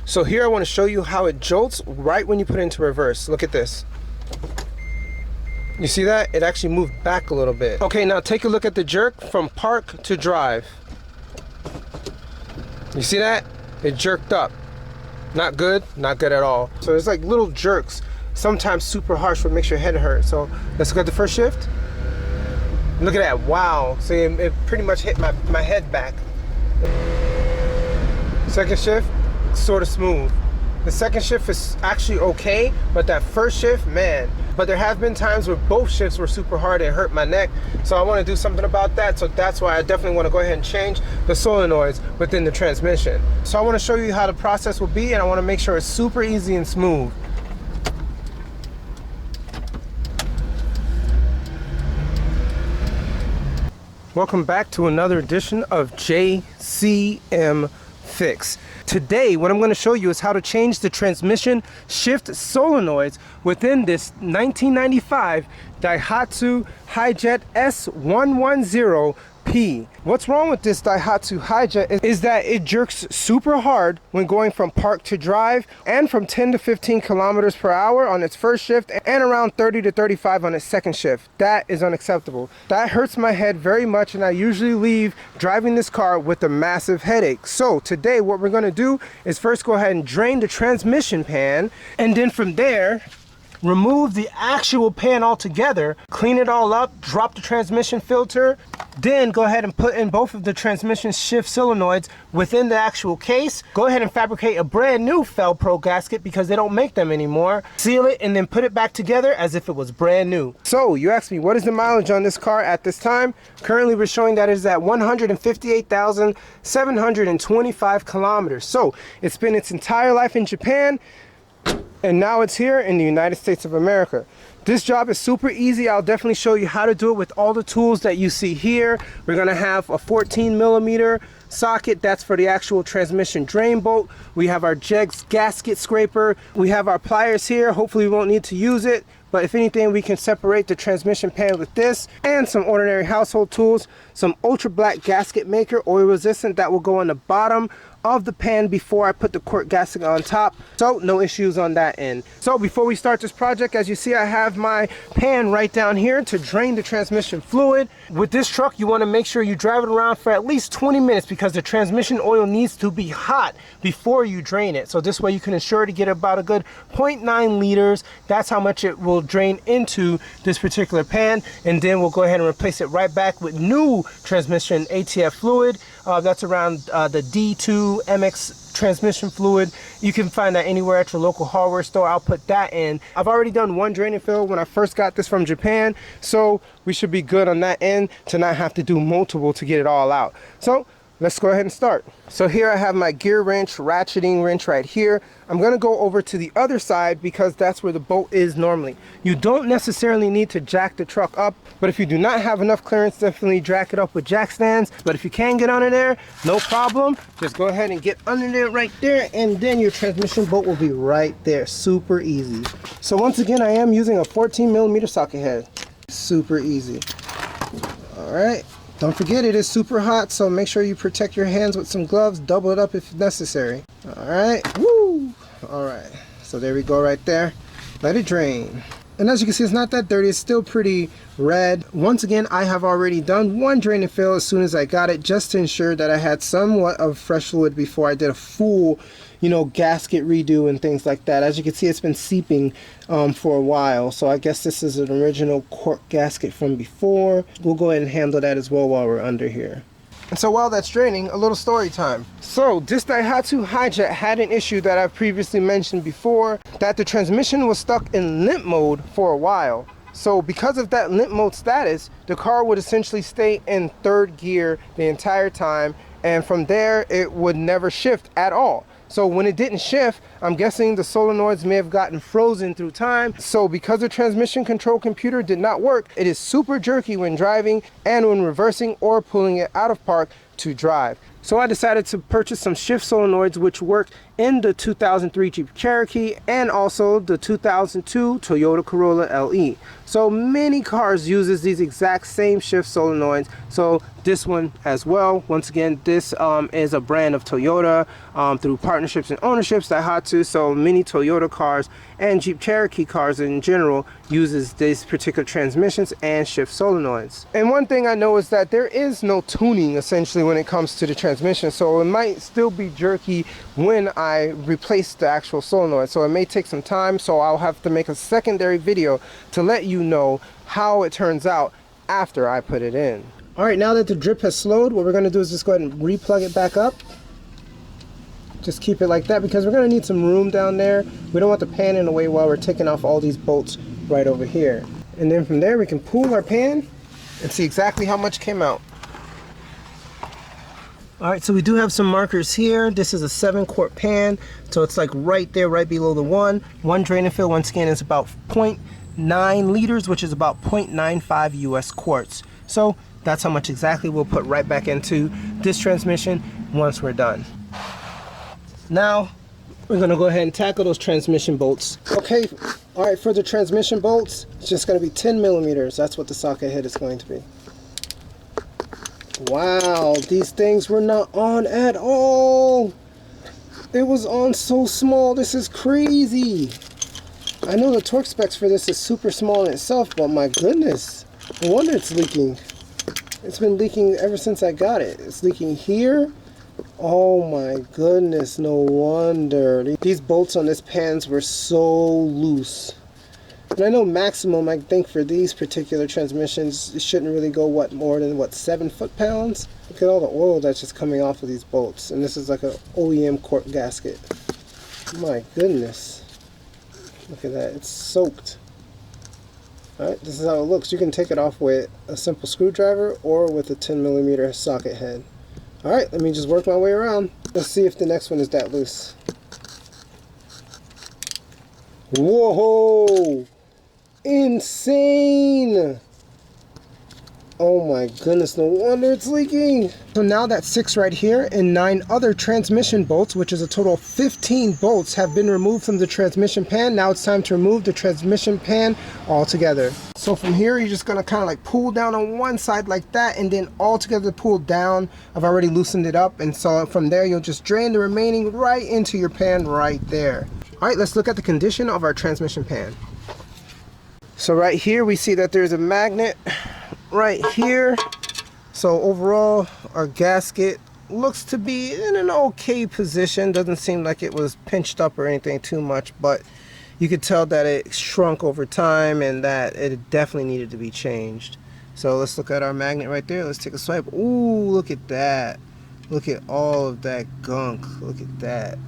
So here I want to show you how it jolts right when you put it into reverse. Look at this. You see that? It actually moved back a little bit. Okay, now take a look at the jerk from park to drive. You see that? It jerked up. Not good, not good at all. So there's like little jerks, sometimes super harsh, what makes your head hurt. So let's look at the first shift. Look at that, wow. See, it pretty much hit my head back. Second shift, sort of smooth. The second shift is actually okay, but that first shift, man. But there have been times where both shifts were super hard and hurt my neck. So I want to do something about that. So that's why I definitely want to go ahead and change the solenoids within the transmission. So I want to show you how the process will be, and I want to make sure it's super easy and smooth. Welcome back to another edition of JCM Fix. Today, what I'm going to show you is how to change the transmission shift solenoids within this 1995 Daihatsu Hijet S110P. What's wrong with this Daihatsu Hijet is that it jerks super hard when going from park to drive, and from 10 to 15 kilometers per hour on its first shift, and around 30 to 35 on its second shift. That is unacceptable. That hurts my head very much, and I usually leave driving this car with a massive headache. So today what we're going to do is first go ahead and drain the transmission pan, and then from there remove the actual pan altogether, clean it all up, drop the transmission filter, then go ahead and put in both of the transmission shift solenoids within the actual case. Go ahead and fabricate a brand new Felpro gasket because they don't make them anymore. Seal it and then put it back together as if it was brand new. So you asked me, what is the mileage on this car at this time? Currently we're showing that it is at 158,725 kilometers. So it's been its entire life in Japan, and now it's here in the United States of America. This job is super easy. I'll definitely show you how to do it with all the tools that you see here. We're gonna have a 14mm socket, that's for the actual transmission drain bolt. We have our Jegs gasket scraper. We have our pliers here. Hopefully we won't need to use it, but if anything, we can separate the transmission pan with this, and some ordinary household tools, some ultra black gasket maker, oil resistant, that will go on the bottom of the pan before I put the quart gasket on top. So no issues on that end. So before we start this project, as you see, I have my pan right down here to drain the transmission fluid. With this truck, you want to make sure you drive it around for at least 20 minutes because the transmission oil needs to be hot before you drain it. So this way you can ensure to get about a good 0.9 liters. That's how much it will drain into this particular pan, and then we'll go ahead and replace it right back with new transmission ATF fluid. That's around the D2 MX transmission fluid. You can find that anywhere at your local hardware store. I'll put that in. I've already done one drain and fill when I first got this from Japan, so we should be good on that end to not have to do multiple to get it all out. So let's go ahead and start. So here I have my gear wrench, ratcheting wrench right here. I'm going to go over to the other side because that's where the bolt is normally. You don't necessarily need to jack the truck up, but if you do not have enough clearance, definitely jack it up with jack stands. But if you can get under there, no problem. Just go ahead and get under there right there, and then your transmission bolt will be right there. Super easy. So once again, I am using a 14mm socket head. Super easy. All right. Don't forget, it is super hot, so make sure you protect your hands with some gloves. Double it up if necessary. All right. Woo! All right. So there we go right there. Let it drain. And as you can see, it's not that dirty. It's still pretty red. Once again, I have already done one drain and fill as soon as I got it, just to ensure that I had somewhat of fresh fluid before I did a full, gasket redo and things like that. As you can see, it's been seeping for a while. So I guess this is an original quart gasket from before. We'll go ahead and handle that as well while we're under here. And so while that's draining, a little story time. So this Daihatsu Hijet had an issue that I've previously mentioned before, that the transmission was stuck in limp mode for a while. So because of that limp mode status, the car would essentially stay in third gear the entire time, and from there it would never shift at all. So when it didn't shift, I'm guessing the solenoids may have gotten frozen through time. So because the transmission control computer did not work, it is super jerky when driving and when reversing or pulling it out of park to drive. So I decided to purchase some shift solenoids which work in the 2003 Jeep Cherokee and also the 2002 Toyota Corolla LE. So many cars uses these exact same shift solenoids, so this one as well. Once again, this is a brand of Toyota through partnerships and ownerships, Daihatsu. So many Toyota cars and Jeep Cherokee cars in general uses these particular transmissions and shift solenoids. And one thing I know is that there is no tuning essentially when it comes to the transmission, so it might still be jerky when I replace the actual solenoid. So it may take some time, so I'll have to make a secondary video to let you know how it turns out after I put it in. Alright, now that the drip has slowed, what we're going to do is just go ahead and re-plug it back up. Just keep it like that because we're going to need some room down there. We don't want the pan in the way while we're taking off all these bolts right over here. And then from there we can pull our pan and see exactly how much came out. Alright, so we do have some markers here. This is a 7-quart pan, so it's like right there, right below the one. One drain and fill, once again, is about 0.9 liters, which is about 0.95 US quarts. So that's how much exactly we'll put right back into this transmission once we're done. Now, we're gonna go ahead and tackle those transmission bolts. Okay, alright, for the transmission bolts, it's just gonna be 10 millimeters. That's what the socket head is going to be. Wow, these things were not on at all. It was on so small. This is crazy. I know the torque specs for this is super small in itself, but my goodness, no wonder it's leaking. It's been leaking ever since I got it. It's leaking here. Oh my goodness, no wonder. These bolts on this pans were so loose. And I know maximum, I think for these particular transmissions, it shouldn't really go more than 7 foot-pounds. Look at all the oil that's just coming off of these bolts. And this is like an OEM cork gasket. My goodness. Look at that, it's soaked. Alright, this is how it looks. You can take it off with a simple screwdriver or with a 10 millimeter socket head. Alright, let me just work my way around. Let's see if the next one is that loose. Whoa! Insane! Oh my goodness, no wonder it's leaking. So now that 6 right here and 9 other transmission bolts, which is a total of 15 bolts, have been removed from the transmission pan. Now it's time to remove the transmission pan altogether. So from here, you're just gonna kind of like pull down on one side like that and then all together pull down. I've already loosened it up, and so from there you'll just drain the remaining right into your pan right there. All right, let's look at the condition of our transmission pan. So right here we see that there's a magnet right here. So overall our gasket looks to be in an okay position. Doesn't seem like it was pinched up or anything too much, but you could tell that it shrunk over time and that it definitely needed to be changed. So let's look at our magnet right there. Let's take a swipe. Ooh, look at that. Look at all of that gunk. Look at that.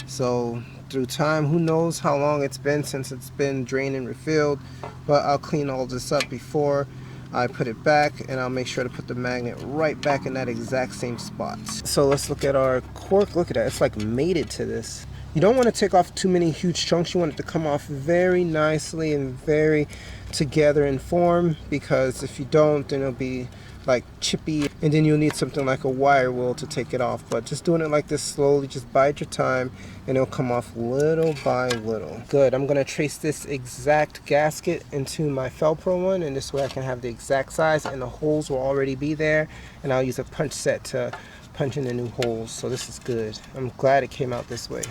So through time, who knows how long it's been since it's been drained and refilled, but I'll clean all this up before I put it back, and I'll make sure to put the magnet right back in that exact same spot. So let's look at our cork. Look at that, it's like mated to this. You don't want to take off too many huge chunks. You want it to come off very nicely and very together in form, because if you don't, then it'll be like chippy, and then you'll need something like a wire wheel to take it off. But just doing it like this slowly, just bide your time, and it'll come off little by little. Good. I'm gonna trace this exact gasket into my Felpro one, and this way I can have the exact size, and the holes will already be there, and I'll use a punch set to punch in the new holes. So this is good. I'm glad it came out this way.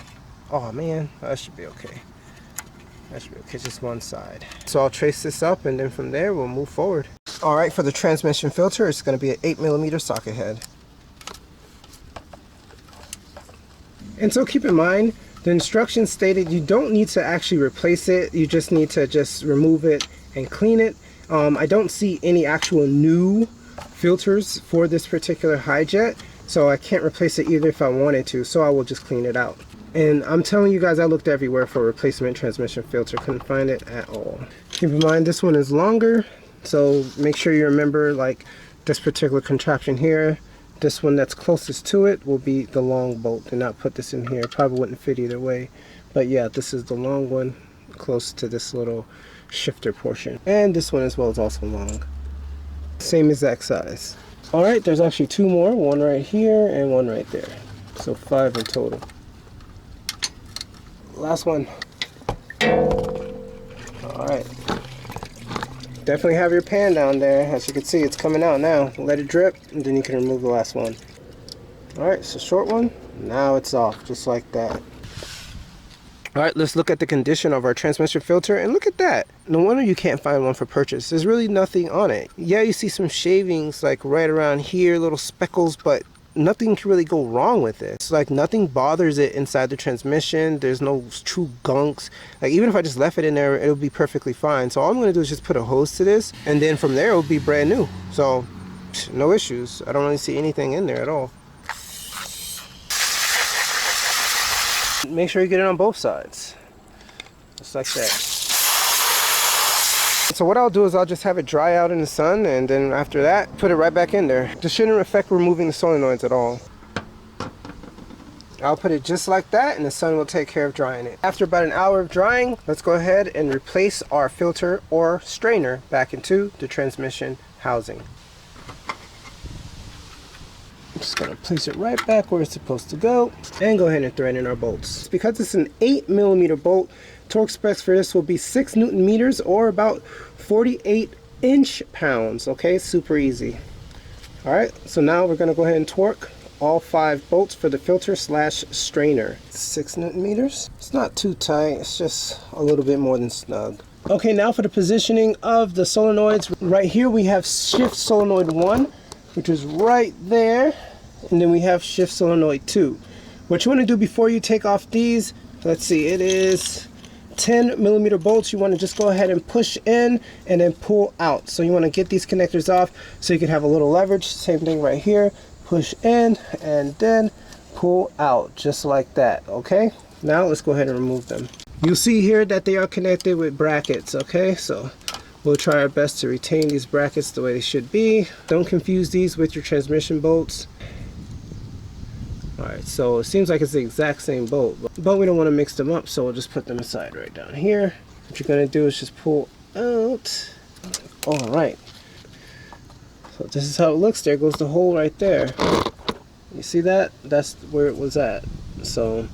Oh man, that should be okay. That should be okay, just one side. So I'll trace this up, and then from there we'll move forward. Alright, for the transmission filter, it's going to be an 8 millimeter socket head. And so keep in mind, the instructions stated you don't need to actually replace it. You just need to just remove it and clean it. I don't see any actual new filters for this particular Hijet, so I can't replace it either if I wanted to, so I will just clean it out. And I'm telling you guys, I looked everywhere for a replacement transmission filter, couldn't find it at all. Keep in mind, this one is longer, so make sure you remember like this particular contraption here. This one that's closest to it will be the long bolt. Do not put this in here, it probably wouldn't fit either way. But yeah, this is the long one close to this little shifter portion. And this one as well is also long. Same exact size. All right, there's actually 2 more, one right here and one right there. So 5 in total. Last one. All right. Definitely have your pan down there. As you can see, it's coming out now. Let it drip, and then you can remove the last one. All right, so short one. Now it's off, just like that. All right, let's look at the condition of our transmission filter, and look at that. No wonder you can't find one for purchase. There's really nothing on it. Yeah, you see some shavings like right around here, little speckles, but nothing can really go wrong with it. It's like nothing bothers it inside the transmission. There's no true gunks. Like even if I just left it in there, it'll be perfectly fine. So all I'm gonna do is just put a hose to this, and then from there it'll be brand new. So no issues. I don't really see anything in there at all. Make sure you get it on both sides, just like that. So what I'll do is I'll just have it dry out in the sun, and then after that put it right back in there. This shouldn't affect removing the solenoids at all. I'll put it just like that, and the sun will take care of drying it. After about an hour of drying, let's go ahead and replace our filter or strainer back into the transmission housing. I'm just going to place it right back where it's supposed to go, and go ahead and thread in our bolts. Because it's an 8mm bolt, torque specs for this will be 6 Newton meters, or about 48 inch-pounds. Okay, super easy. Alright, so now we're going to go ahead and torque all 5 bolts for the filter slash strainer. 6 Newton meters. It's not too tight, it's just a little bit more than snug. Okay, now for the positioning of the solenoids. Right here we have shift solenoid 1, which is right there, and then we have shift solenoid 2. What you want to do before you take off these, let's see, it is 10mm bolts. You want to just go ahead and push in and then pull out. So you want to get these connectors off so you can have a little leverage. Same thing right here, push in and then pull out, just like that. Okay, now let's go ahead and remove them. You'll see here that they are connected with brackets. Okay, so we'll try our best to retain these brackets the way they should be. Don't confuse these with your transmission bolts. Alright, so it seems like it's the exact same bolt, but we don't want to mix them up, so we'll just put them aside right down here. What you're going to do is just pull out. Alright, so this is how it looks. There goes the hole right there. You see that? That's where it was at. So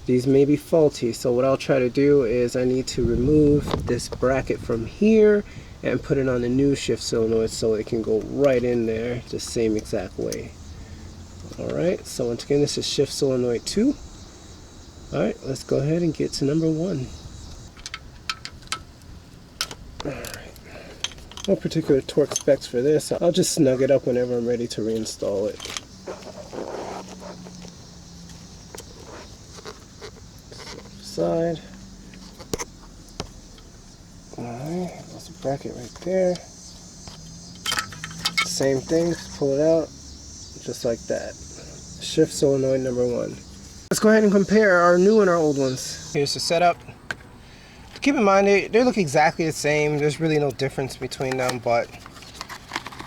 these may be faulty, so what I'll try to do is I need to remove this bracket from here and put it on the new shift solenoid so it can go right in there the same exact way. Alright, so once again, this is shift solenoid 2. Alright, let's go ahead and get to number 1. Alright, no particular torque specs for this. I'll just snug it up whenever I'm ready to reinstall it. Side. Alright, there's a bracket right there. Same thing, just pull it out just like that. Shift solenoid number 1. Let's go ahead and compare our new and our old ones. Here's the setup. Keep in mind they look exactly the same. There's really no difference between them, but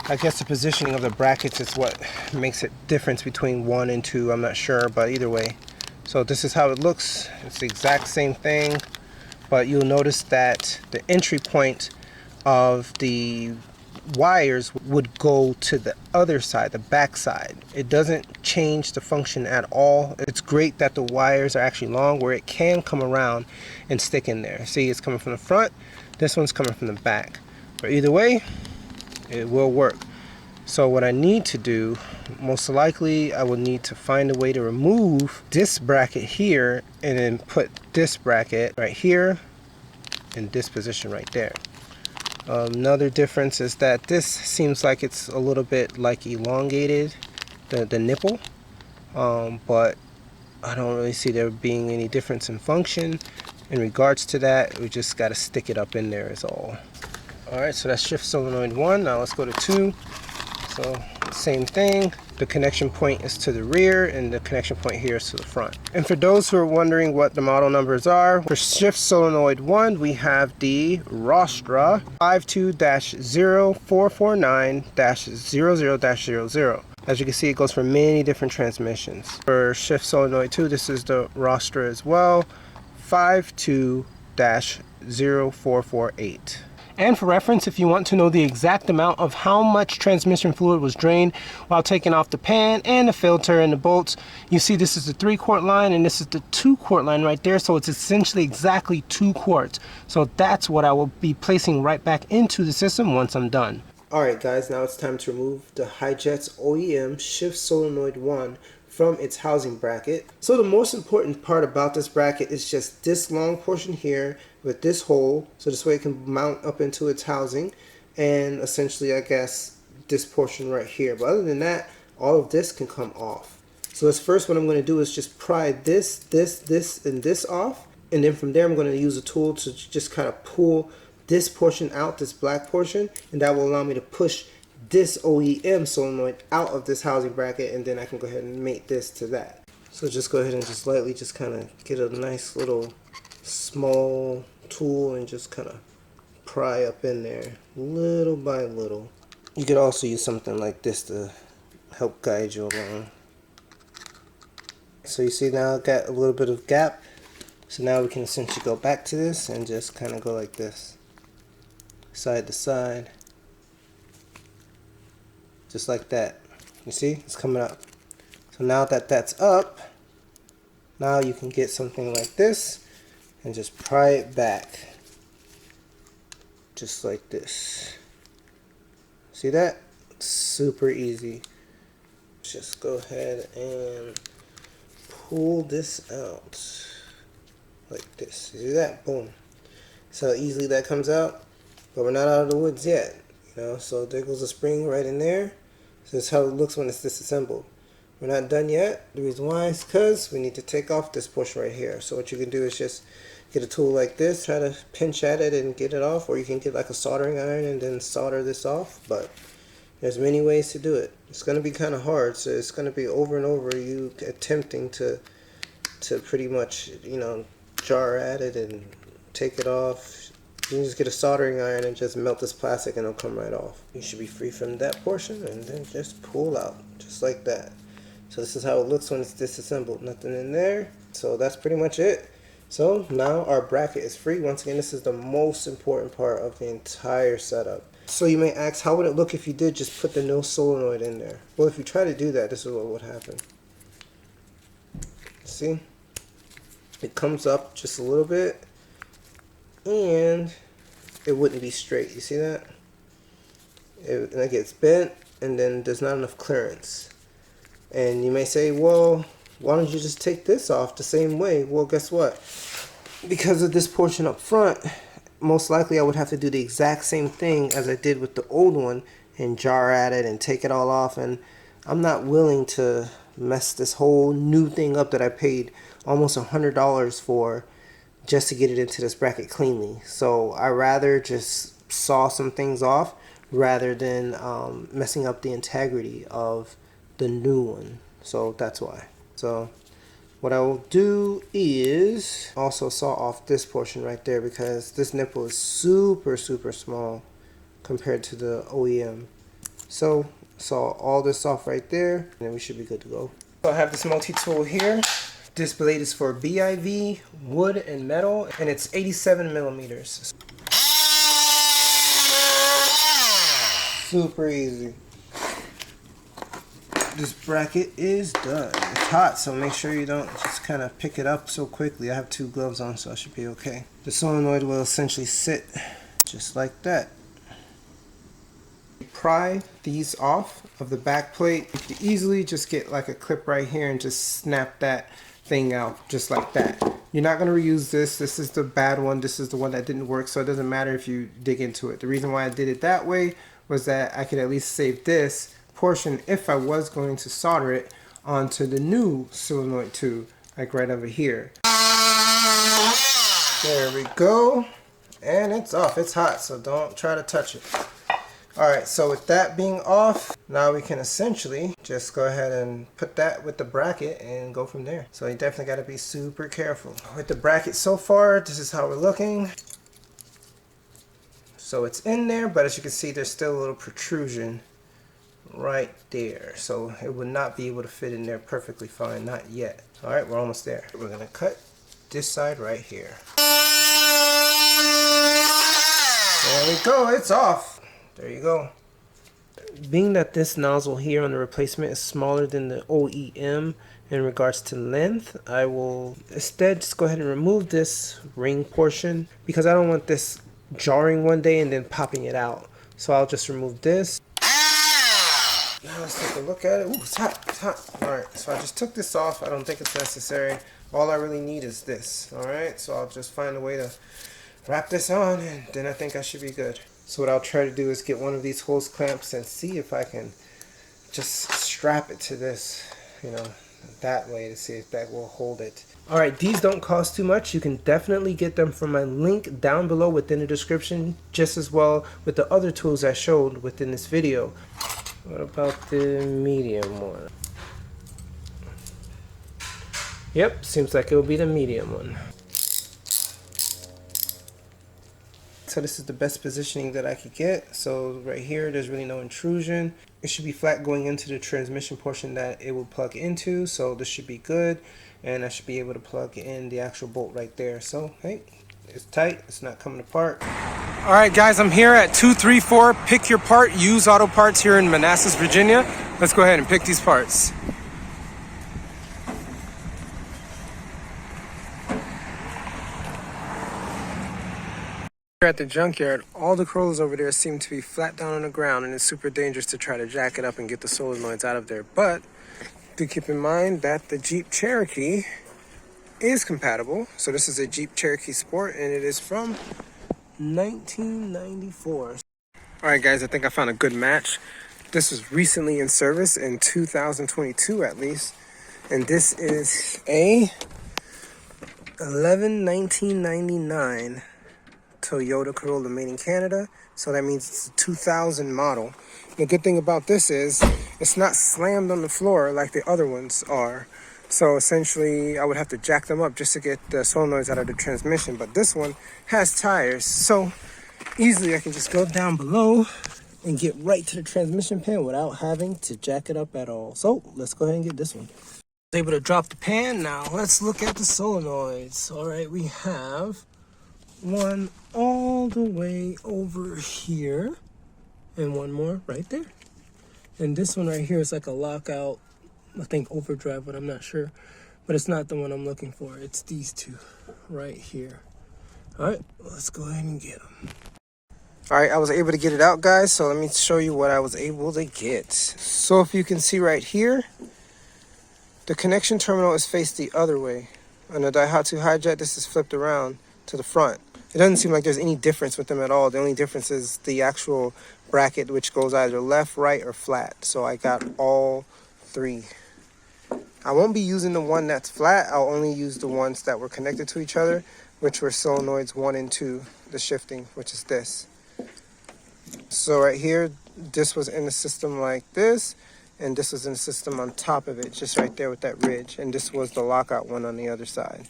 I guess the positioning of the brackets is what makes it difference between 1 and 2. I'm not sure, but either way. So this is how it looks. It's the exact same thing, but you'll notice that the entry point of the wires would go to the other side, the back side. It doesn't change the function at all. It's great that the wires are actually long where it can come around and stick in there. See, it's coming from the front, this one's coming from the back. But either way, it will work. So what I need to do, most likely I will need to find a way to remove this bracket here and then put this bracket right here in this position right there. Another difference is that this seems like it's a little bit like elongated, the nipple, but I don't really see there being any difference in function. In regards to that, we just got to stick it up in there is all. Alright, so that's shift solenoid 1. Now let's go to 2. So same thing. The connection point is to the rear and the connection point here is to the front. And for those who are wondering what the model numbers are, for shift solenoid 1 we have the Rostra 52-0449-00-00. As you can see, it goes for many different transmissions. For shift solenoid 2, this is the Rostra as well, 52-0448. And for reference, if you want to know the exact amount of how much transmission fluid was drained while taking off the pan and the filter and the bolts, you see this is the 3-quart line and this is the 2-quart line right there. So it's essentially exactly 2 quarts. So that's what I will be placing right back into the system once I'm done. Alright guys, now it's time to remove the Hijet's OEM shift solenoid 1 from its housing bracket. So the most important part about this bracket is just this long portion here with this hole, so this way it can mount up into its housing, and essentially I guess this portion right here. But other than that, all of this can come off. So this first what I'm going to do is just pry this, and this off, and then from there I'm going to use a tool to just kind of pull this portion out, this black portion, and that will allow me to push this OEM solenoid out of this housing bracket, and then I can go ahead and mate this to that. So just go ahead and just lightly just kind of get a nice little small tool and just kind of pry up in there little by little. You could also use something like this to help guide you along. So you see now I've got a little bit of gap, so now we can essentially go back to this and just kind of go like this, side to side, just like that. You see, it's coming up. So now that that's up, now you can get something like this and just pry it back, just like this. See that? Super easy. Just go ahead and pull this out like this. See that? Boom. So easily that comes out, but we're not out of the woods yet. You know, so there goes a spring right in there. So this is how it looks when it's disassembled. We're not done yet. The reason why is because we need to take off this portion right here. So what you can do is just get a tool like this, try to pinch at it and get it off, or you can get like a soldering iron and then solder this off. But there's many ways to do it. It's going to be kind of hard, so it's going to be over and over you attempting to pretty much, you know, jar at it and take it off. You can just get a soldering iron and just melt this plastic and it'll come right off. You should be free from that portion and then just pull out, just like that. So this is how it looks when it's disassembled. Nothing in there. So that's pretty much it. So now our bracket is free. Once again, this is the most important part of the entire setup. So you may ask, how would it look if you did just put the no solenoid in there? Well, if you try to do that, this is what would happen. See? It comes up just a little bit and it wouldn't be straight. You see that? It gets bent and then there's not enough clearance. And you may say, well, why don't you just take this off the same way? Well, guess what? Because of this portion up front, most likely I would have to do the exact same thing as I did with the old one and jar at it and take it all off. And I'm not willing to mess this whole new thing up that I paid almost $100 for just to get it into this bracket cleanly. So I rather just saw some things off rather than messing up the integrity of the new one. So that's why. So what I will do is also saw off this portion right there, because this nipple is super small compared to the OEM. So saw all this off right there, and then we should be good to go. So I have this multi-tool here. This blade is for BIV, wood, and metal, and it's 87 millimeters. Super easy. This bracket is done. It's hot, so make sure you don't just kind of pick it up so quickly. I have 2 gloves on, so I should be okay. The solenoid will essentially sit just like that. Pry these off of the back plate. You can easily just get like a clip right here and just snap that thing out just like that. You're not going to reuse this. This is the bad one. This is the one that didn't work, so it doesn't matter if you dig into it. The reason why I did it that way was that I could at least save this portion if I was going to solder it onto the new solenoid tube, like right over here. There we go, and it's off. It's hot, so don't try to touch it. Alright, so with that being off, now we can essentially just go ahead and put that with the bracket and go from there. So you definitely got to be super careful. With the bracket so far, this is how we're looking. So it's in there, but as you can see, there's still a little protrusion right there. So it would not be able to fit in there perfectly fine, not yet. Alright, we're almost there. We're going to cut this side right here. There we go, it's off. There you go. Being that this nozzle here on the replacement is smaller than the OEM in regards to length, I will instead just go ahead and remove this ring portion because I don't want this jarring one day and then popping it out. So I'll just remove this. Now let's take a look at it. Ooh, it's hot, it's hot. Alright, so I just took this off. I don't think it's necessary. All I really need is this. Alright, so I'll just find a way to wrap this on and then I think I should be good. So what I'll try to do is get one of these hose clamps and see if I can just strap it to this, you know, that way to see if that will hold it. Alright, these don't cost too much. You can definitely get them from my link down below within the description, just as well with the other tools I showed within this video. What about the medium one? Yep, seems like it will be the medium one. So this is the best positioning that I could get. So right here, there's really no intrusion. It should be flat going into the transmission portion that it will plug into. So this should be good. And I should be able to plug in the actual bolt right there. So, hey, it's tight. It's not coming apart. All right, guys, I'm here at 234 Pick Your Part Used Auto Parts here in Manassas, Virginia. Let's go ahead and pick these parts. Here at the junkyard, all the Corollas over there seem to be flat down on the ground, and it's super dangerous to try to jack it up and get the solenoids out of there. But do keep in mind that the Jeep Cherokee is compatible. So this is a Jeep Cherokee Sport, and it is from 1994. All right, guys, I think I found a good match. This was recently in service in 2022 at least, and this is a 1999 Toyota Corolla made in Canada. So that means it's a 2000 model. The good thing about this is it's not slammed on the floor like the other ones are. So essentially I would have to jack them up just to get the solenoids out of the transmission. But this one has tires, so easily I can just go down below and get right to the transmission pan without having to jack it up at all. So let's go ahead and get this one. I was able to drop the pan. Now let's look at the solenoids. All right, we have one all the way over here and one more right there, and this one right here is like a lockout, I think overdrive, but I'm not sure. But it's not the one I'm looking for. It's these two right here. All right, let's go ahead and get them. All right, I was able to get it out, guys, so let me show you what I was able to get. So if you can see right here, the connection terminal is faced the other way. On the Daihatsu Hijet, this is flipped around to the front. It doesn't seem like there's any difference with them at all. The only difference is the actual bracket, which goes either left, right, or flat. So I got all three. I won't be using the one that's flat. I'll only use the ones that were connected to each other, which were solenoids 1 and 2, the shifting, which is this. So right here, this was in the system like this, and this was in the system on top of it, just right there with that ridge. And this was the lockout one on the other side.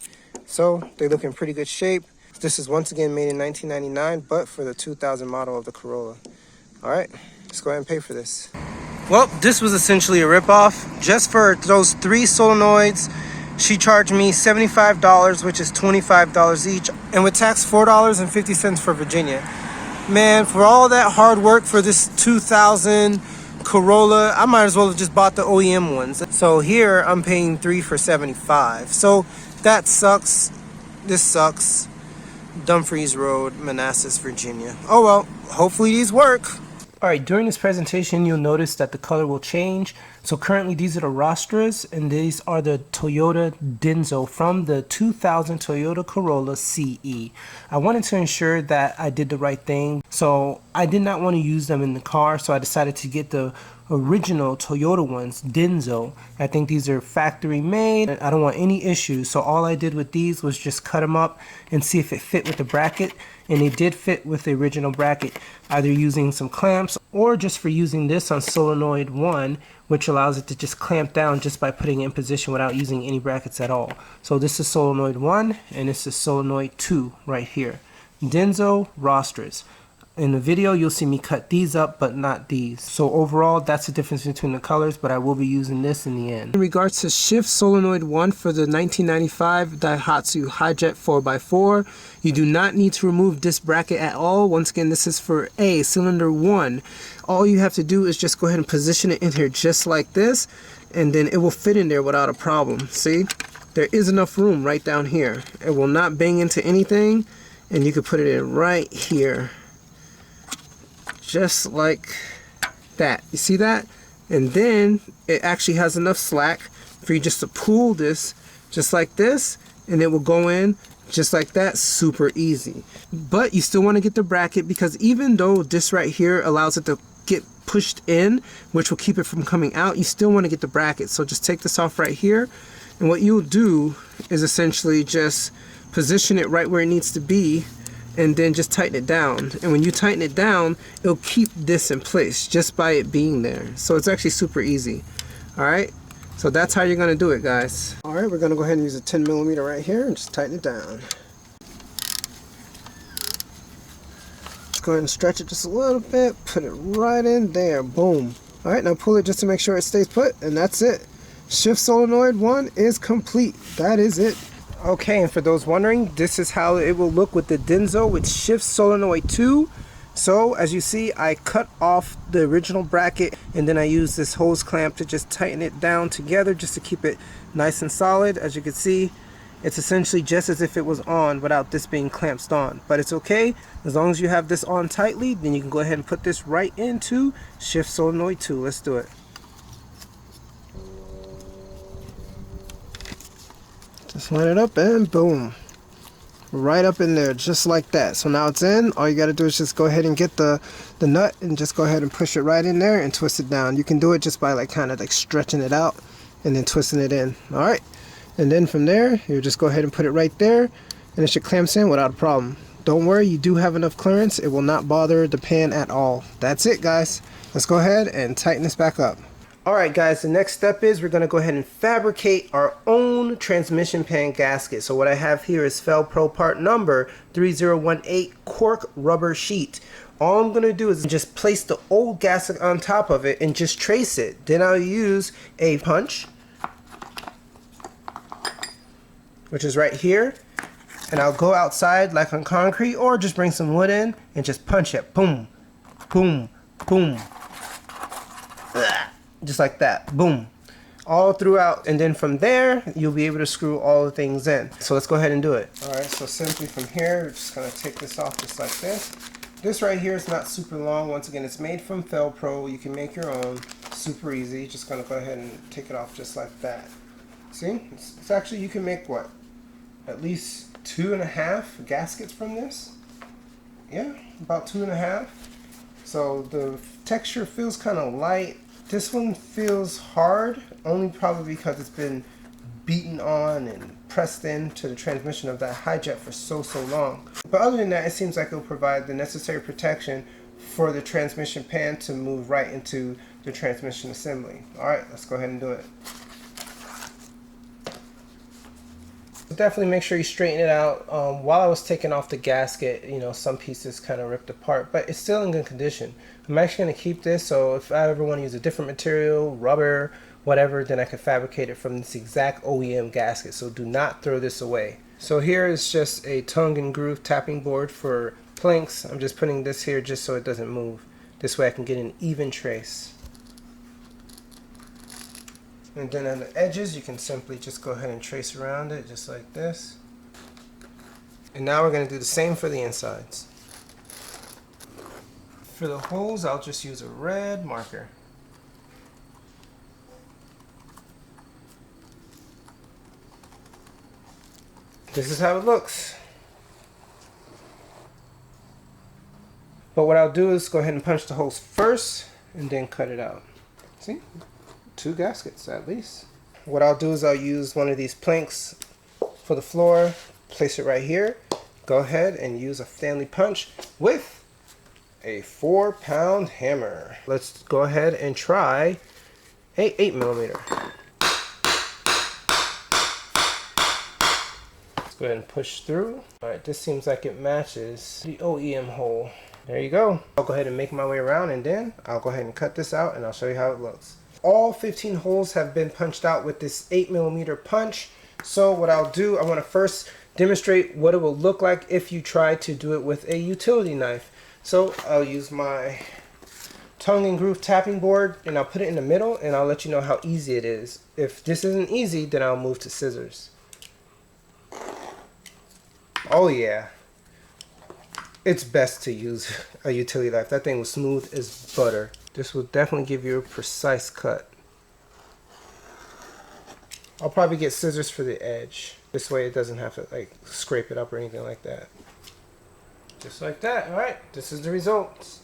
So they look in pretty good shape. This is once again made in 1999, but for the 2000 model of the Corolla. All right, let's go ahead and pay for this. Well, this was essentially a ripoff. Just for those 3 solenoids, she charged me $75, which is $25 each, and with tax, $4.50 for Virginia. Man, for all that hard work for this 2000 Corolla, I might as well have just bought the OEM ones. So here, I'm paying 3 for $75. So that sucks. This sucks. Dumfries Road, Manassas, Virginia. Oh well, hopefully these work. Alright, during this presentation you'll notice that the color will change. So currently these are the Rostras, and these are the Toyota Denso from the 2000 Toyota Corolla CE. I wanted to ensure that I did the right thing, so I did not want to use them in the car, so I decided to get the original Toyota ones, Denso. I think these are factory made. I don't want any issues, so all I did with these was just cut them up and see if it fit with the bracket, and it did fit with the original bracket, either using some clamps or just for using this on solenoid 1, which allows it to just clamp down just by putting it in position without using any brackets at all. So this is solenoid 1 and this is solenoid 2 right here. Denso Rostras. In the video, you'll see me cut these up, but not these. So overall, that's the difference between the colors, but I will be using this in the end. In regards to shift solenoid 1 for the 1995 Daihatsu Hijet 4x4, you do not need to remove this bracket at all. Once again, this is for A, cylinder 1. All you have to do is just go ahead and position it in here just like this, and then it will fit in there without a problem. See? There is enough room right down here. It will not bang into anything, and you can put it in right here. Just like that. You see that? And then it actually has enough slack for you just to pull this just like this, and it will go in just like that, super easy. But you still want to get the bracket, because even though this right here allows it to get pushed in, which will keep it from coming out, you still want to get the bracket. So just take this off right here, and what you'll do is essentially just position it right where it needs to be, and then just tighten it down. And when you tighten it down, it'll keep this in place just by it being there. So it's actually super easy. Alright, so that's how you're going to do it, guys. Alright, we're going to go ahead and use a 10mm right here and just tighten it down. Just go ahead and stretch it just a little bit, put it right in there, boom. Alright, now pull it just to make sure it stays put, and that's it. Shift solenoid 1 is complete. That is it. Okay, and for those wondering, this is how it will look with the Denso with shift solenoid 2. So as you see, I cut off the original bracket, and then I use this hose clamp to just tighten it down together just to keep it nice and solid. As you can see, it's essentially just as if it was on without this being clamped on. But it's okay, as long as you have this on tightly, then you can go ahead and put this right into shift solenoid 2. Let's do it. Just line it up and boom, right up in there just like that. So now it's in. All you got to do is just go ahead and get the nut and just go ahead and push it right in there and twist it down. You can do it just by like kind of like stretching it out and then twisting it in. Alright, and then from there you just go ahead and put it right there, and it should clamp in without a problem. Don't worry, you do have enough clearance. It will not bother the pan at all. That's it, guys. Let's go ahead and tighten this back up. Alright guys, the next step is we're going to go ahead and fabricate our own transmission pan gasket. So what I have here is Felpro part number 3018 cork rubber sheet. All I'm going to do is just place the old gasket on top of it and just trace it. Then I'll use a punch, which is right here, and I'll go outside like on concrete, or just bring some wood in and just punch it. Boom, boom, boom. Just like that, boom, all throughout, and then from there you'll be able to screw all the things in. So let's go ahead and do it. Alright, so simply from here we're just going to take this off just like this. This right here is not super long. Once again, it's made from Felpro. You can make your own, super easy. Just going to go ahead and take it off just like that. See, it's actually, you can make what, at least 2.5 gaskets from this. Yeah, about 2.5. So the texture feels kind of light. This one feels hard, only probably because it's been beaten on and pressed into the transmission of that Hijet for so long. But other than that, it seems like it will provide the necessary protection for the transmission pan to move right into the transmission assembly. Alright, let's go ahead and do it. Definitely make sure you straighten it out. While I was taking off the gasket, you know, some pieces kind of ripped apart, but it's still in good condition. I'm actually going to keep this, so if I ever want to use a different material, rubber, whatever, then I can fabricate it from this exact OEM gasket. So do not throw this away. So here is just a tongue and groove tapping board for planks. I'm just putting this here just so it doesn't move. This way I can get an even trace. And then on the edges, you can simply just go ahead and trace around it just like this. And now we're going to do the same for the insides. For the holes, I'll just use a red marker. This is how it looks. But what I'll do is go ahead and punch the holes first and then cut it out. See? 2 gaskets at least. What I'll do is I'll use one of these planks for the floor, place it right here, go ahead and use a Stanley punch with a 4-pound hammer. Let's go ahead and try a 8mm. Let's go ahead and push through. Alright, this seems like it matches the OEM hole. There you go. I'll go ahead and make my way around, and then I'll go ahead and cut this out and I'll show you how it looks. All 15 holes have been punched out with this 8mm punch. So what I'll do, I want to first demonstrate what it will look like if you try to do it with a utility knife. So I'll use my tongue and groove tapping board and I'll put it in the middle and I'll let you know how easy it is. If this isn't easy, then I'll move to scissors. Oh yeah. It's best to use a utility knife. That thing was smooth as butter. This will definitely give you a precise cut. I'll probably get scissors for the edge. This way it doesn't have to like scrape it up or anything like that. Just like that. Alright, this is the results.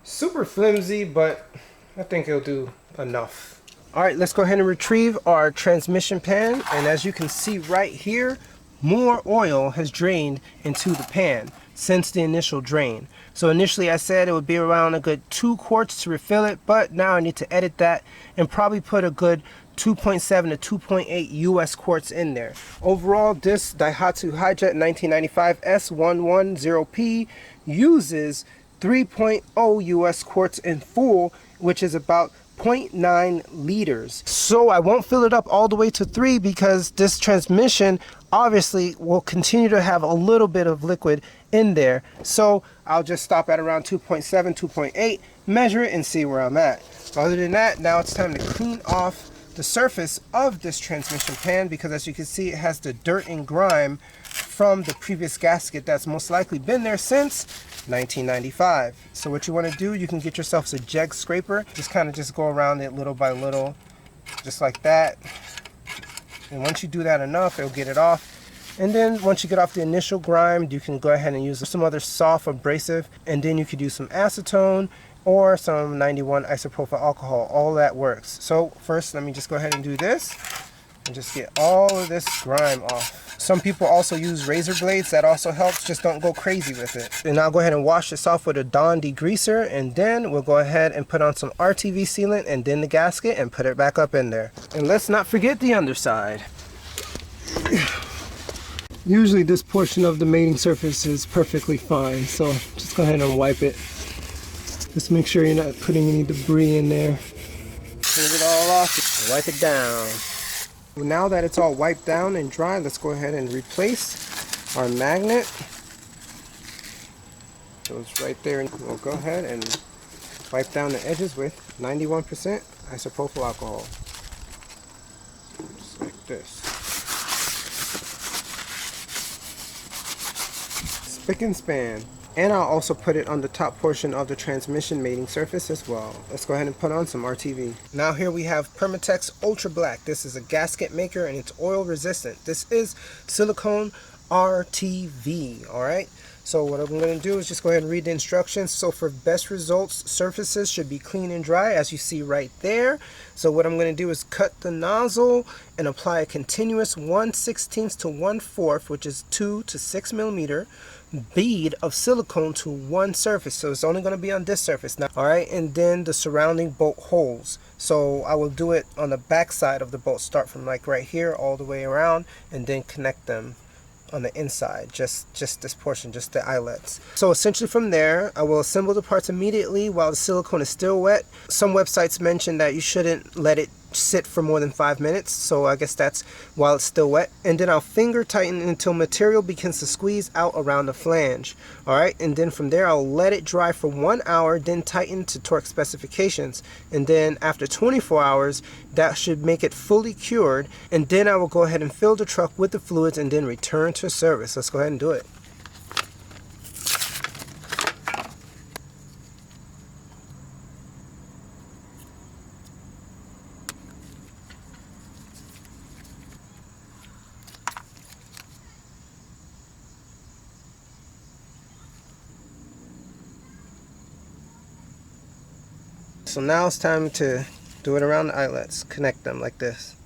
Super flimsy, but I think it'll do enough. Alright, let's go ahead and retrieve our transmission pan. And as you can see right here, more oil has drained into the pan since the initial drain. So initially I said it would be around a good 2 quarts to refill it, but now I need to edit that and probably put a good 2.7 to 2.8 US quarts in there. Overall, this Daihatsu Hijet 1995 S110P uses 3.0 US quarts in full, which is about 0.9 liters. So I won't fill it up all the way to 3 because this transmission obviously will continue to have a little bit of liquid in there. So I'll just stop at around 2.7, 2.8, measure it and see where I'm at. Other than that, now it's time to clean off the surface of this transmission pan because as you can see, it has the dirt and grime from the previous gasket that's most likely been there since 1995. So what you want to do, you can get yourself a jeg scraper. Just go around it little by little, just like that. And once you do that enough, it'll get it off. And then once you get off the initial grime, you can go ahead and use some other soft abrasive, and then you could use some acetone or some 91 isopropyl alcohol. All that works. So first, let me just go ahead and do this and just get all of this grime off. Some people also use razor blades. That also helps. Just don't go crazy with it. And I'll go ahead and wash this off with a Dawn degreaser, and then we'll go ahead and put on some RTV sealant and then the gasket and put it back up in there. And let's not forget the underside. Usually this portion of the mating surface is perfectly fine, so just go ahead and wipe it. Just make sure you're not putting any debris in there. Clean it all off and wipe it down. Now that it's all wiped down and dry, let's go ahead and replace our magnet. So it's right there, and we'll go ahead and wipe down the edges with 91% isopropyl alcohol. Just like this. Spick and span. And I'll also put it on the top portion of the transmission mating surface as well. Let's go ahead and put on some RTV. Now here we have Permatex Ultra Black. This is a gasket maker and it's oil resistant. This is silicone RTV, alright? So what I'm going to do is just go ahead and read the instructions. So for best results, surfaces should be clean and dry, as you see right there. So what I'm going to do is cut the nozzle and apply a continuous 1/16 to 1/4, which is 2 to 6 millimeter bead of silicone to one surface. So it's only going to be on this surface now. Alright, and then the surrounding bolt holes. So I will do it on the back side of the bolt. Start from like right here all the way around and then connect them on the inside, just this portion, just the eyelets. So essentially from there, I will assemble the parts immediately while the silicone is still wet. Some websites mention that you shouldn't let it sit for more than 5 minutes, so I guess that's while it's still wet. And then I'll finger tighten until material begins to squeeze out around the flange. Alright, and then from there I'll let it dry for 1 hour, then tighten to torque specifications. And then after 24 hours, that should make it fully cured. And then I will go ahead and fill the truck with the fluids and then return to service. Let's go ahead and do it. So now it's time to do it around the eyelets. Connect them like this.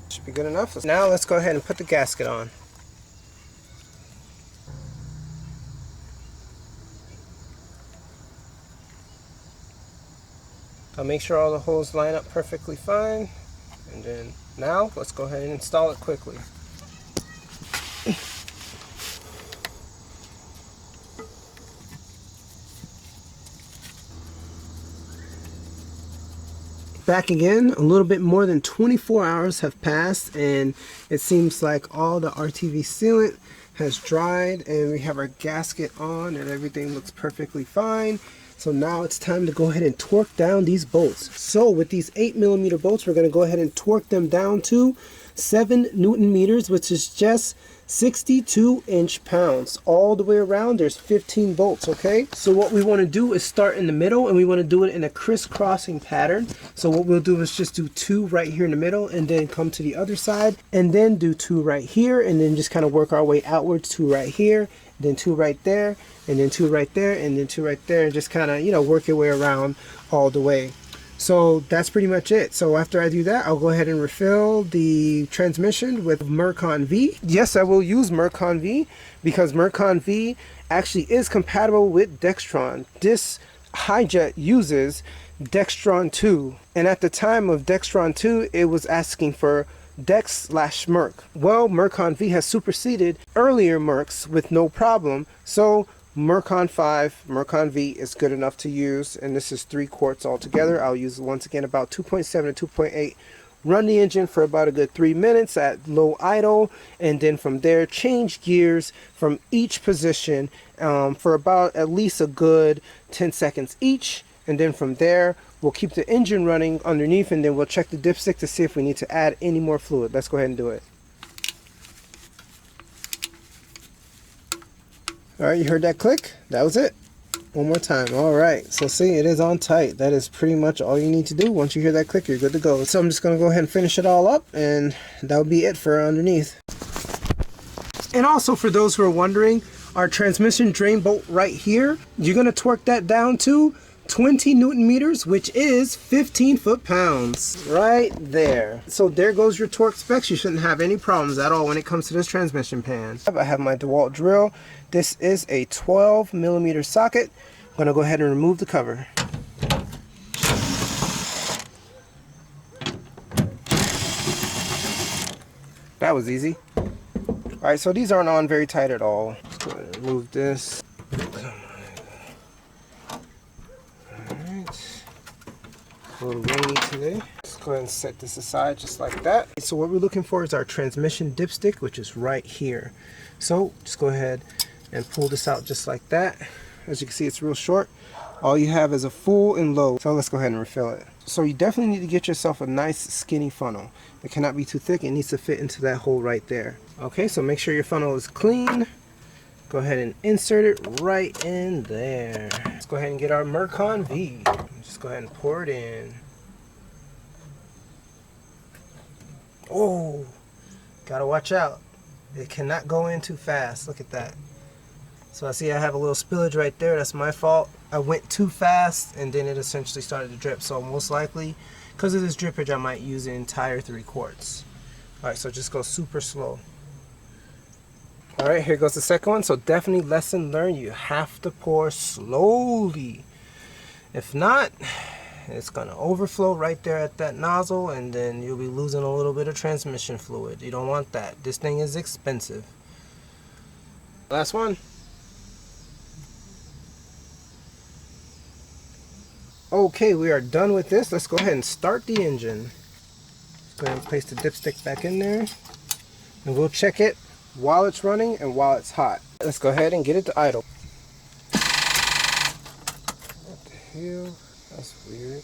Should be good enough. Now let's go ahead and put the gasket on. I'll make sure all the holes line up perfectly fine. And then now let's go ahead and install it quickly. Back again, a little bit more than 24 hours have passed, and it seems like all the RTV sealant has dried, and we have our gasket on and everything looks perfectly fine. So now it's time to go ahead and torque down these bolts. So with these 8mm bolts, we're going to go ahead and torque them down to 7 Newton meters, which is just 62 inch-pounds. All the way around, there's 15 bolts, okay? So what we want to do is start in the middle, and we want to do it in a crisscrossing pattern. So what we'll do is just do 2 right here in the middle, and then come to the other side, and then do 2 right here, and then just kind of work our way outwards, 2 right here, then 2 right there, and then 2 right there, and then 2 right there, and just kind of, you know, work your way around all the way. So that's pretty much it. So after I do that, I'll go ahead and refill the transmission with Mercon V. Yes, I will use Mercon V because Mercon V actually is compatible with Dextron. This Hijet uses Dextron 2, and at the time of Dextron 2, it was asking for Dex/Merc. Well, Mercon V has superseded earlier Mercs with no problem, so Mercon 5, Mercon V is good enough to use, and this is 3 quarts altogether. I'll use once again about 2.7 to 2.8. Run the engine for about a good 3 minutes at low idle, and then from there change gears from each position for about at least a good 10 seconds each, and then from there we'll keep the engine running underneath, and then we'll check the dipstick to see if we need to add any more fluid. Let's go ahead and do it. Alright, you heard that click? That was it. One more time. Alright, so see, it is on tight. That is pretty much all you need to do. Once you hear that click, you're good to go. So I'm just going to go ahead and finish it all up, and that will be it for underneath. And also, for those who are wondering, our transmission drain bolt right here, you're going to torque that down to 20 Newton meters, which is 15 foot-pounds right there. So there goes your torque specs. You shouldn't have any problems at all when it comes to this transmission pan. I have my DeWalt drill. This is a 12mm socket. I'm going to go ahead and remove the cover. That was easy. Alright, so these aren't on very tight at all. Go ahead and remove this. A little rainy today. Let's go ahead and set this aside just like that. So what we're looking for is our transmission dipstick, which is right here. So just go ahead and pull this out just like that. As you can see, it's real short. All you have is a full and low. So let's go ahead and refill it. So you definitely need to get yourself a nice skinny funnel. It cannot be too thick. It needs to fit into that hole right there. Okay, so make sure your funnel is clean. Go ahead and insert it right in there. Let's go ahead and get our Mercon V. Just go ahead and pour it in. Oh, gotta watch out. It cannot go in too fast. Look at that. So I see I have a little spillage right there. That's my fault. I went too fast and then it essentially started to drip. So most likely, because of this drippage, I might use the entire 3 quarts. Alright, so just go super slow. Alright, here goes the second one. So definitely lesson learned. You have to pour slowly. If not, it's going to overflow right there at that nozzle, and then you'll be losing a little bit of transmission fluid. You don't want that. This thing is expensive. Last one. Okay, we are done with this. Let's go ahead and start the engine. Let's go ahead and place the dipstick back in there, and we'll check it while it's running and while it's hot. Let's go ahead and get it to idle. What the hell? That's weird.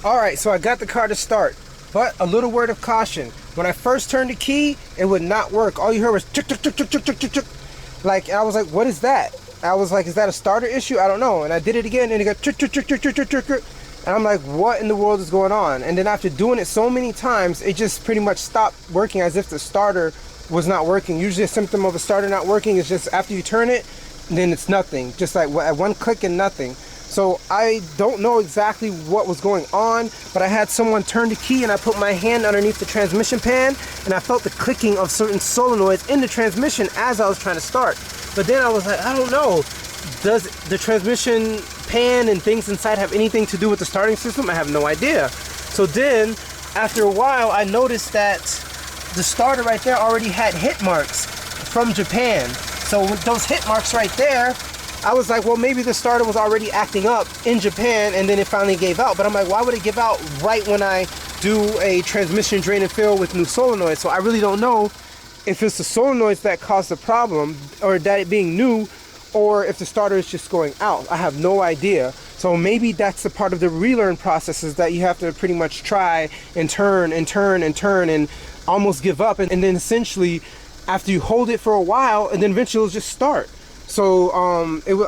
Alright, so I got the car to start, but a little word of caution. When I first turned the key, it would not work. All you heard was chuk chuk chuk chuk chuk chuk chuk chuk. Like, I was like, what is that? I was like, is that a starter issue? I don't know. And I did it again, and it got chuk chuk chuk chuk chuk chuk chuk chuk. And I'm like, what in the world is going on? And then after doing it so many times, it just pretty much stopped working, as if the starter was not working. Usually a symptom of a starter not working is just after you turn it, then it's nothing. Just like at one click and nothing. So I don't know exactly what was going on, but I had someone turn the key and I put my hand underneath the transmission pan and I felt the clicking of certain solenoids in the transmission as I was trying to start. But then I was like, I don't know, does the transmission pan and things inside have anything to do with the starting system? I have no idea. So then, after a while, I noticed that the starter right there already had hit marks from Japan. So with those hit marks right there, I was like, well, maybe the starter was already acting up in Japan and then it finally gave out. But I'm like, why would it give out right when I do a transmission drain and fill with new solenoids? So I really don't know if it's the solenoids that caused the problem, or that it being new, or if the starter is just going out. I have no idea. So maybe that's the part of the relearn process, is that you have to pretty much try and turn and turn and turn and almost give up. And then essentially, after you hold it for a while, and then eventually it'll just start. So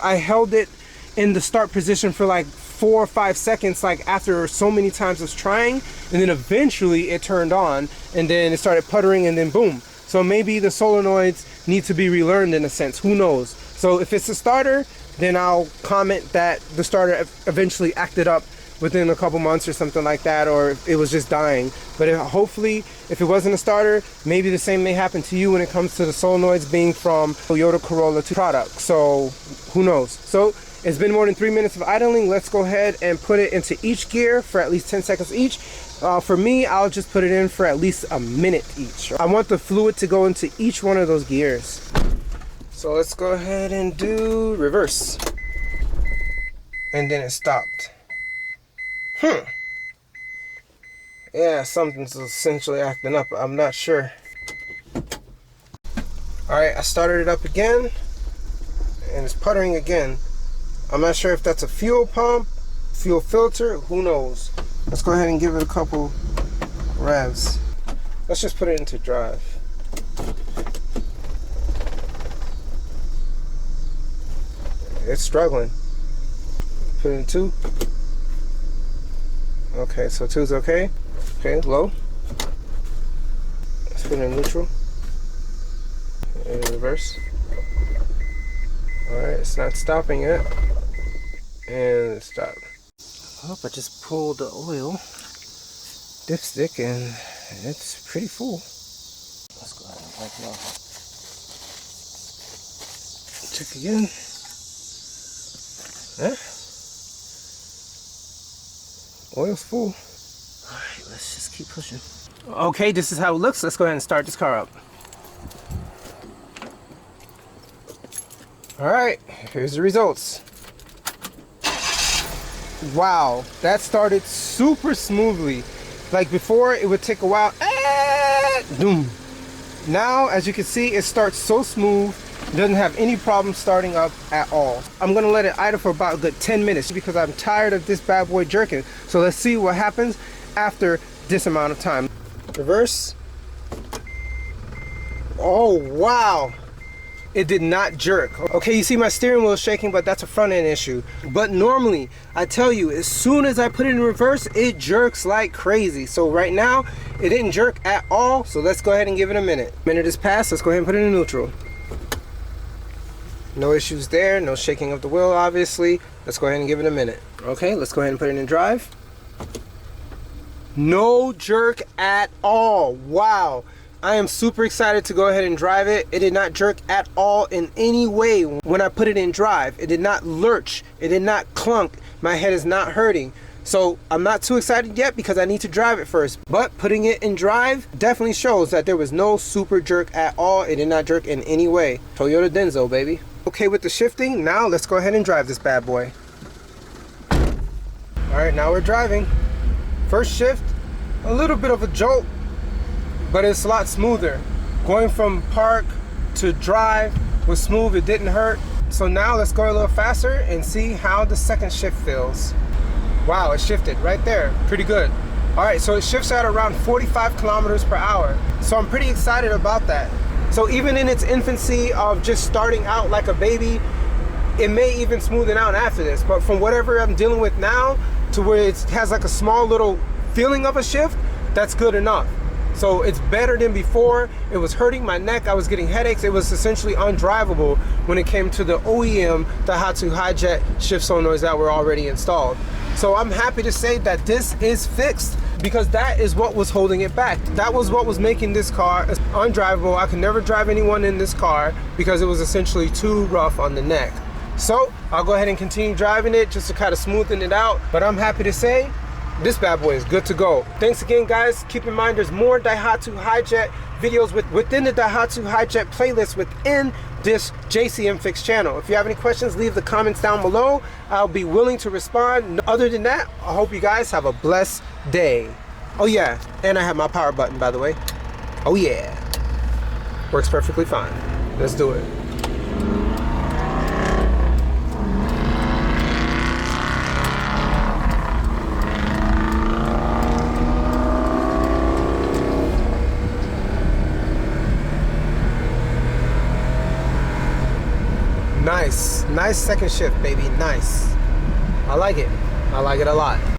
I held it in the start position for like 4 or 5 seconds, like after so many times of trying, and then eventually it turned on, and then it started puttering, and then boom. So maybe the solenoids need to be relearned in a sense, who knows. So if it's a starter, then I'll comment that the starter eventually acted up within a couple months or something like that, or it was just dying. But hopefully, if it wasn't a starter, maybe the same may happen to you when it comes to the solenoids being from Toyota Corolla product. So who knows? So it's been more than 3 minutes of idling. Let's go ahead and put it into each gear for at least 10 seconds each. For me, I'll just put it in for at least a minute each. I want the fluid to go into each one of those gears. So let's go ahead and do reverse. And then it stopped. Yeah, something's essentially acting up. I'm not sure. Alright, I started it up again, and it's puttering again. I'm not sure if that's a fuel pump, fuel filter, who knows. Let's go ahead and give it a couple revs. Let's just put it into drive. It's struggling. Put it in 2. Okay, so 2's okay. Okay, low. Let's put it in neutral. And reverse. Alright, it's not stopping yet. And it stopped. Oh, I just pulled the oil dipstick and it's pretty full. Let's go ahead and wipe it off. Check again. Oil's full. Alright, let's just keep pushing. Okay, this is how it looks. Let's go ahead and start this car up. Alright, here's the results. Wow, that started super smoothly. Like before, it would take a while. Boom. Now, as you can see, it starts so smooth. It doesn't have any problem starting up at all. I'm gonna let it idle for about a good 10 minutes because I'm tired of this bad boy jerking. So let's see what happens after this amount of time. Reverse. Oh, wow. It did not jerk. Okay, you see my steering wheel is shaking, but that's a front end issue. But normally, I tell you, as soon as I put it in reverse, it jerks like crazy. So right now, it didn't jerk at all. So let's go ahead and give it a minute. Minute has passed, let's go ahead and put it in neutral. No issues there, no shaking of the wheel, obviously. Let's go ahead and give it a minute. Okay, let's go ahead and put it in drive. No jerk at all. Wow. I am super excited to go ahead and drive it. It did not jerk at all in any way when I put it in drive. It did not lurch. It did not clunk. My head is not hurting. So I'm not too excited yet because I need to drive it first. But putting it in drive definitely shows that there was no super jerk at all. It did not jerk in any way. Toyota Denso, baby. Okay with the shifting, now let's go ahead and drive this bad boy. Alright, now we're driving. First shift, a little bit of a jolt, but it's a lot smoother. Going from park to drive was smooth, it didn't hurt. So now let's go a little faster and see how the second shift feels. Wow, it shifted right there, pretty good. Alright, so it shifts at around 45 kilometers per hour. So I'm pretty excited about that. So even in its infancy of just starting out like a baby, it may even smoothen out after this. But from whatever I'm dealing with now to where it has like a small little feeling of a shift, that's good enough. So it's better than before. It was hurting my neck. I was getting headaches. It was essentially undrivable when it came to the OEM Daihatsu Hijet shift solenoids that were already installed. So I'm happy to say that this is fixed because that is what was holding it back. That was what was making this car undrivable. I could never drive anyone in this car because it was essentially too rough on the neck. So I'll go ahead and continue driving it just to kind of smoothen it out. But I'm happy to say this bad boy is good to go. Thanks again, guys. Keep in mind there's more Daihatsu Hijet videos within the Daihatsu Hijet playlist within this JCM Fix channel. If you have any questions, leave the comments down below. I'll be willing to respond. Other than that, I hope you guys have a blessed day. Oh yeah, and I have my power button, by the way. Oh yeah, works perfectly fine. Let's do it. Nice second shift, baby. Nice. I like it a lot.